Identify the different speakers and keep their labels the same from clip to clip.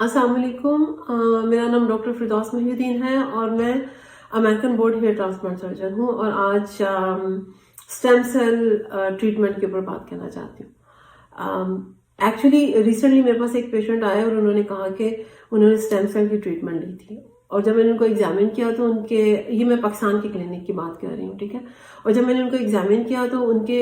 Speaker 1: अस्सलाम वालेकुम। मेरा नाम डॉक्टर फिरदौस मोहिउद्दीन है और मैं American board hair transplant surgeon हूँ और आज स्टेम सेल ट्रीटमेंट के ऊपर बात करना चाहती हूँ। एक्चुअली रिसेंटली मेरे पास एक पेशेंट आया और उन्होंने कहा कि उन्होंने स्टेम सेल की ट्रीटमेंट ली थी और जब मैंने उनको एग्जामिन किया तो उनके, ये मैं पाकिस्तान के क्लिनिक की बात कर रही हूँ, ठीक है। और जब मैंने उनको एग्जामिन किया तो उनके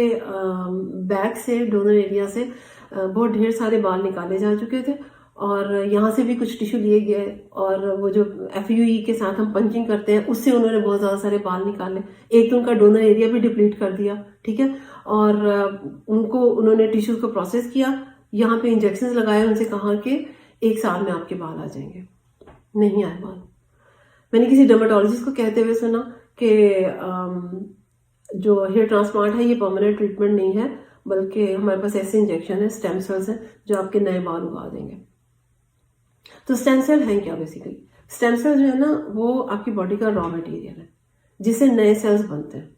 Speaker 1: बैक से, डोनर एरिया से बहुत ढेर सारे बाल निकाले जा चुके थे और यहाँ से भी कुछ टिश्यू लिए गए और वो जो FUE के साथ हम पंचिंग करते हैं उससे उन्होंने बहुत ज़्यादा सारे बाल निकाले। एक तो उनका डोनर एरिया भी डिप्लीट कर दिया, ठीक है। और उन्होंने टिश्यूज को प्रोसेस किया, यहाँ पे इंजेक्शन लगाए, उनसे कहा कि 1 साल में आपके बाल आ जाएंगे। नहीं आए बाल। मैंने किसी डर्मेटोलॉजिस्ट को कहते हुए सुना कि जो हेयर ट्रांसप्लांट है ये परमानेंट ट्रीटमेंट नहीं है, बल्कि हमारे पास ऐसे इंजेक्शन है, स्टेम सेल्स हैं जो आपके नए बाल उगा देंगे। तो स्टेम सेल है क्या? बेसिकली स्टेम सेल जो है ना, वो आपकी बॉडी का रॉ मटेरियल है जिससे नए सेल्स बनते हैं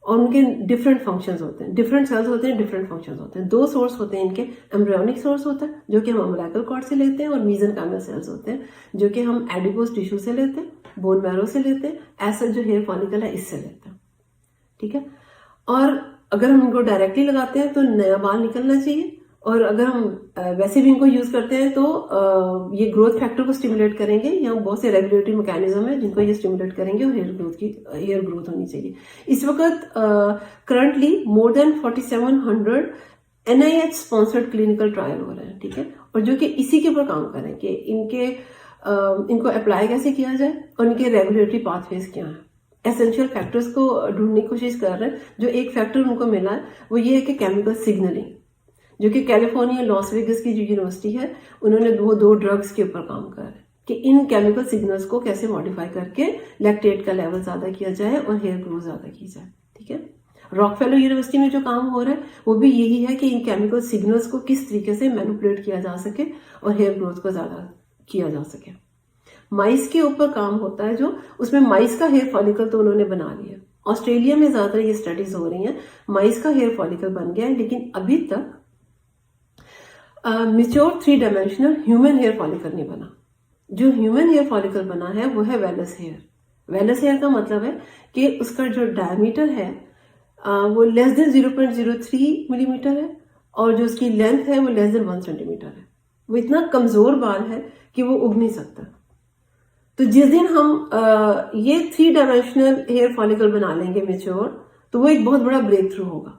Speaker 1: और उनके डिफरेंट फंक्शंस होते हैं, डिफरेंट सेल्स होते हैं, डिफरेंट फंक्शंस होते हैं। 2 सोर्स होते हैं इनके। एम्ब्रियोनिक सोर्स होता है जो कि हम अम्बिलिकल कॉर्ड से लेते हैं और मीजेनकाइमल सेल्स होते हैं जो कि हम एडिपोज टिश्यू से लेते हैं, बोन मैरो से लेते हैं, ऐसा जो हेयर फॉलिकल है इससे लेते हैं, ठीक है। और अगर हम इनको डायरेक्टली लगाते हैं तो नया बाल निकलना चाहिए और अगर हम वैसे भी इनको यूज करते हैं तो ये ग्रोथ फैक्टर को स्टिमुलेट करेंगे। यहाँ बहुत से रेगुलेटरी मैकेनिज्म है जिनको ये स्टिमुलेट करेंगे और हेयर ग्रोथ होनी चाहिए। इस वक्त currently more than 4700 NIH sponsored clinical trial हो रहे हैं, ठीक है। और जो कि इसी के ऊपर काम करें कि इनको अप्लाई कैसे किया जाए और इनके रेगुलेटरी पाथवेज क्या है। एसेंशियल फैक्टर्स को ढूंढने की कोशिश कर रहे हैं। जो एक फैक्टर उनको मिला है वो ये है कि केमिकल सिग्नलिंग, जो कि कैलिफोर्निया लॉस वेगस की जो यूनिवर्सिटी है, उन्होंने वो 2 ड्रग्स के ऊपर काम कर रहे हैं कि इन केमिकल सिग्नल्स को कैसे मॉडिफाई करके लैक्टेट का लेवल ज्यादा किया जाए और हेयर ग्रोथ ज्यादा की जाए, ठीक है। रॉकफेलर यूनिवर्सिटी में जो काम हो रहा है वो भी यही है कि इन केमिकल सिग्नल्स को किस तरीके से मैनिपुलेट किया जा सके और हेयर ग्रोथ को ज्यादा किया जा सके। माइस के ऊपर काम होता है जो, उसमें माइस का हेयर फॉलिकल तो उन्होंने बना लिया। ऑस्ट्रेलिया में ज्यादा ये स्टडीज हो रही हैं, माइस का हेयर फॉलिकल बन गया है, लेकिन अभी तक mature 3 dimensional human hair follicle नहीं बना। जो ह्यूमन हेयर फॉलिकल बना है वो है वेलस हेयर। वेलस हेयर का मतलब है कि उसका जो डायमीटर है वो लेस देन 0.03 मिलीमीटर है और जो उसकी लेंथ है वो लेस देन 1 सेंटीमीटर है। वो इतना कमजोर बाल है कि वो उग नहीं सकता। तो जिस दिन हम ये 3 डायमेंशनल हेयर फॉलिकल बना लेंगे मेच्योर, तो वो एक बहुत बड़ा ब्रेक थ्रू होगा।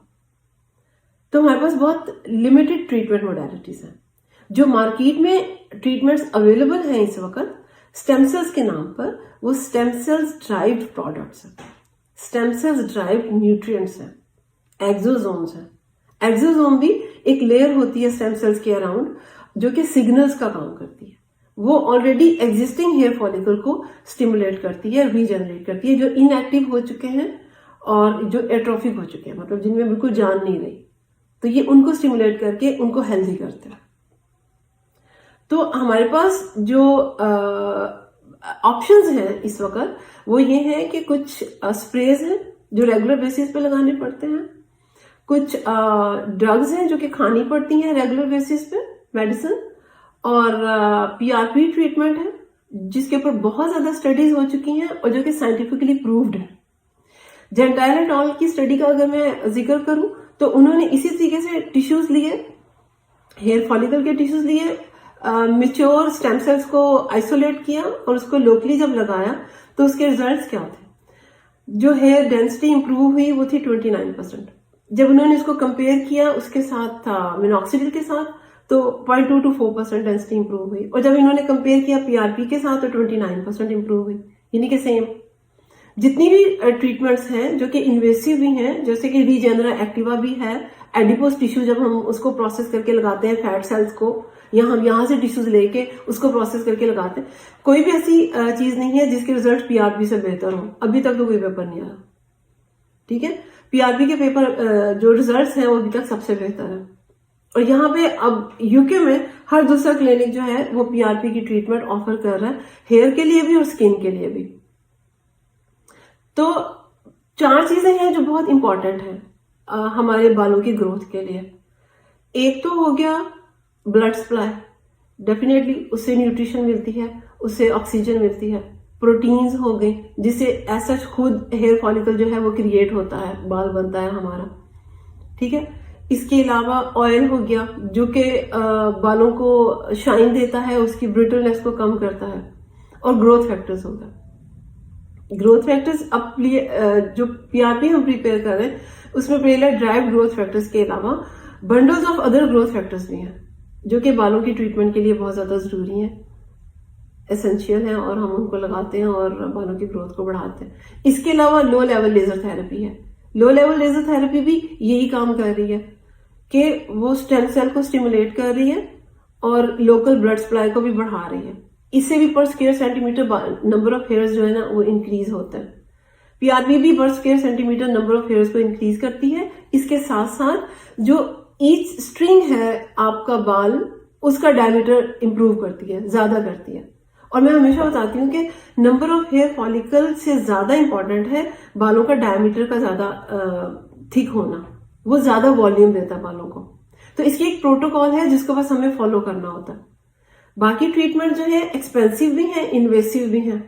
Speaker 1: तो हमारे पास बहुत लिमिटेड ट्रीटमेंट मोडालिटीज हैं। जो मार्केट में ट्रीटमेंट्स अवेलेबल हैं इस वक्त स्टेम सेल्स के नाम पर, वो स्टेम सेल्स ड्राइव्ड प्रोडक्ट्स हैं, स्टेम सेल्स ड्राइव्ड न्यूट्रिएंट्स हैं, एक्सोसोम्स हैं। एक्सोसोम भी एक लेयर होती है स्टेम सेल्स के अराउंड जो कि सिग्नल्स का काम करती है। वो ऑलरेडी एग्जिस्टिंग हेयर फॉलिकल को स्टिमुलेट करती है, रीजनरेट करती है, जो इनएक्टिव हो चुके हैं और जो एट्रोफिक हो चुके हैं, मतलब जिनमें बिल्कुल जान नहीं रही, तो ये उनको स्टिमुलेट करके उनको हेल्दी करते हैं। तो हमारे पास जो ऑप्शंस हैं इस वक्त वो ये हैं कि कुछ स्प्रेज हैं जो रेगुलर बेसिस पे लगाने पड़ते हैं, कुछ ड्रग्स हैं जो कि खानी पड़ती हैं रेगुलर बेसिस पे, मेडिसिन, और PRP ट्रीटमेंट है जिसके ऊपर बहुत ज्यादा स्टडीज हो चुकी हैं और जो कि साइंटिफिकली प्रूव्ड है। जेंटाइल एट ऑल की स्टडी का अगर मैं जिक्र करूं तो उन्होंने इसी तरीके से टिश्यूज लिए, हेयर फॉलिकल के टिश्यूज लिए, मिच्योर स्टेम सेल्स को आइसोलेट किया और उसको लोकली जब लगाया तो उसके रिजल्ट्स क्या थे? जो हेयर डेंसिटी इंप्रूव हुई वो थी 29%। जब उन्होंने इसको कंपेयर किया उसके साथ मिनॉक्सिडिल के साथ तो 0.2 to 4% डेंसिटी इंप्रूव हुई, और जब इन्होंने कंपेयर किया PRP के साथ तो 29% इंप्रूव हुई। यानी कि सेम जितनी भी ट्रीटमेंट्स हैं जो कि इन्वेसिव भी हैं, जैसे कि रीजेनरा एक्टिवा भी है, एडिपोज टिश्यू जब हम उसको प्रोसेस करके लगाते हैं फैट सेल्स को, या हम यहाँ से टिश्यूज लेके उसको प्रोसेस करके लगाते हैं, कोई भी ऐसी चीज नहीं है जिसके रिजल्ट PRP से बेहतर हो। अभी तक तो कोई पेपर नहीं आया, ठीक है। PRP के पेपर जो रिजल्ट्स हैं वो अभी तक सबसे बेहतर है। और यहाँ पे अब UK में हर दूसरा क्लिनिक जो है वो PRP की ट्रीटमेंट ऑफर कर रहा है, हेयर के लिए भी और स्किन के लिए भी। तो 4 चीजें हैं जो बहुत इंपॉर्टेंट है हमारे बालों की ग्रोथ के लिए। एक तो हो गया ब्लड सप्लाई, डेफिनेटली उससे न्यूट्रिशन मिलती है, उससे ऑक्सीजन मिलती है, प्रोटीन्स हो गए जिससे ऐसा खुद हेयर फॉलिकल जो है वो क्रिएट होता है, बाल बनता है हमारा। ठीक है, इसके अलावा ऑयल हो गया जो कि बालों को शाइन देता है, उसकी ब्रिटलनेस को कम करता है, और ग्रोथ फैक्टर्स होता है। ग्रोथ फैक्टर्स अब जो पीआरपी हम प्रिपेयर कर रहे हैं उसमें पहले ड्राइव ग्रोथ फैक्टर्स के अलावा bundles of other growth factors भी हैं जो कि बालों की ट्रीटमेंट के लिए बहुत ज्यादा जरूरी है, एसेंशियल है, और हम उनको लगाते हैं और बालों की ग्रोथ को बढ़ाते हैं। इसके अलावा लो लेवल लेजर थेरेपी है। लो लेवल लेजर थेरेपी भी यही काम कर रही है कि वो स्टेम सेल को स्टिमुलेट कर रही है और लोकल ब्लड सप्लाई को भी बढ़ा रही है। इससे भी पर square centimetre number of hairs जो है ना वो इंक्रीज होता है। पीआरपी भी पर square centimetre number of hairs को इंक्रीज करती है। इसके साथ साथ जो ईच स्ट्रिंग है आपका बाल, उसका डायमीटर इंप्रूव करती है, ज्यादा करती है। और मैं हमेशा बताती हूँ कि नंबर ऑफ हेयर फॉलिकल से ज्यादा इंपॉर्टेंट है बालों का डायमीटर का ज्यादा थिक होना, वो ज्यादा वॉल्यूम देता है बालों को। तो इसकी एक प्रोटोकॉल है जिसको बस हमें फॉलो करना होता है। बाकी ट्रीटमेंट जो है एक्सपेंसिव भी है, इन्वेसिव भी है,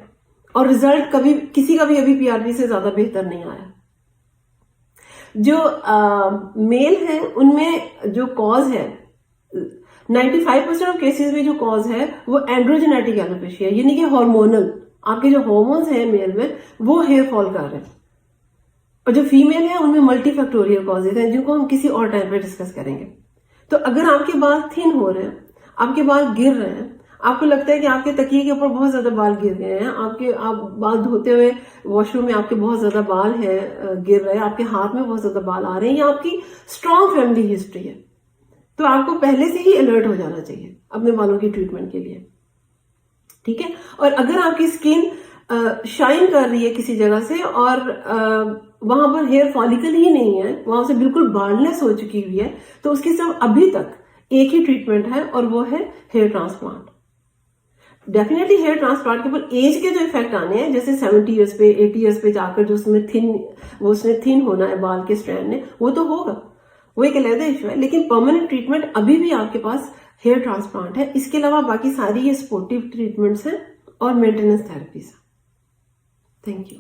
Speaker 1: और रिजल्ट कभी किसी का भी अभी पीआरपी से ज्यादा बेहतर नहीं आया। जो मेल है उनमें जो कॉज है 95% ऑफ केसेस में जो कॉज है वो एंड्रोजेनेटिक एलोपेशिया, यानी कि हार्मोनल, आपके जो हार्मोन्स हैं मेल में वो हेयर फॉल कर रहे हैं। और जो फीमेल है उनमें मल्टीफैक्टोरियल कॉजेज हैं जिनको हम किसी और टाइम पे डिस्कस करेंगे। तो अगर आपके बाल थिन हो रहे हैं, आपके बाल गिर रहे हैं, आपको लगता है कि आपके तकिए के ऊपर बहुत ज्यादा बाल गिर गए हैं, आप बाल धोते हुए वॉशरूम में आपके बहुत ज्यादा बाल है गिर रहे हैं, आपके हाथ में बहुत ज्यादा बाल आ रहे हैं, या आपकी स्ट्रॉन्ग फैमिली हिस्ट्री है, तो आपको पहले से ही अलर्ट हो जाना चाहिए अपने बालों की ट्रीटमेंट के लिए। ठीक है, और अगर आपकी स्किन शाइन कर रही है किसी जगह से और वहां पर हेयर फॉलिकल ही नहीं है, वहां से बिल्कुल बाल्डनेस हो चुकी हुई है, तो उसके सब अभी तक एक ही ट्रीटमेंट है और वो है hair transplant. Definitely hair transplant के ऊपर एज के जो इफेक्ट आने हैं, जैसे 70 ईयर्स पे 80 ईयर्स पे जाकर जो उसने थिन होना है बाल के स्ट्रैंड ने, वो तो होगा, वो एक अलग इशू है। लेकिन परमानेंट ट्रीटमेंट अभी भी आपके पास हेयर ट्रांसप्लांट है। इसके अलावा बाकी सारी ये सपोर्टिव ट्रीटमेंट्स हैं और मेंटेनेंस थेरेपीज। Thank you.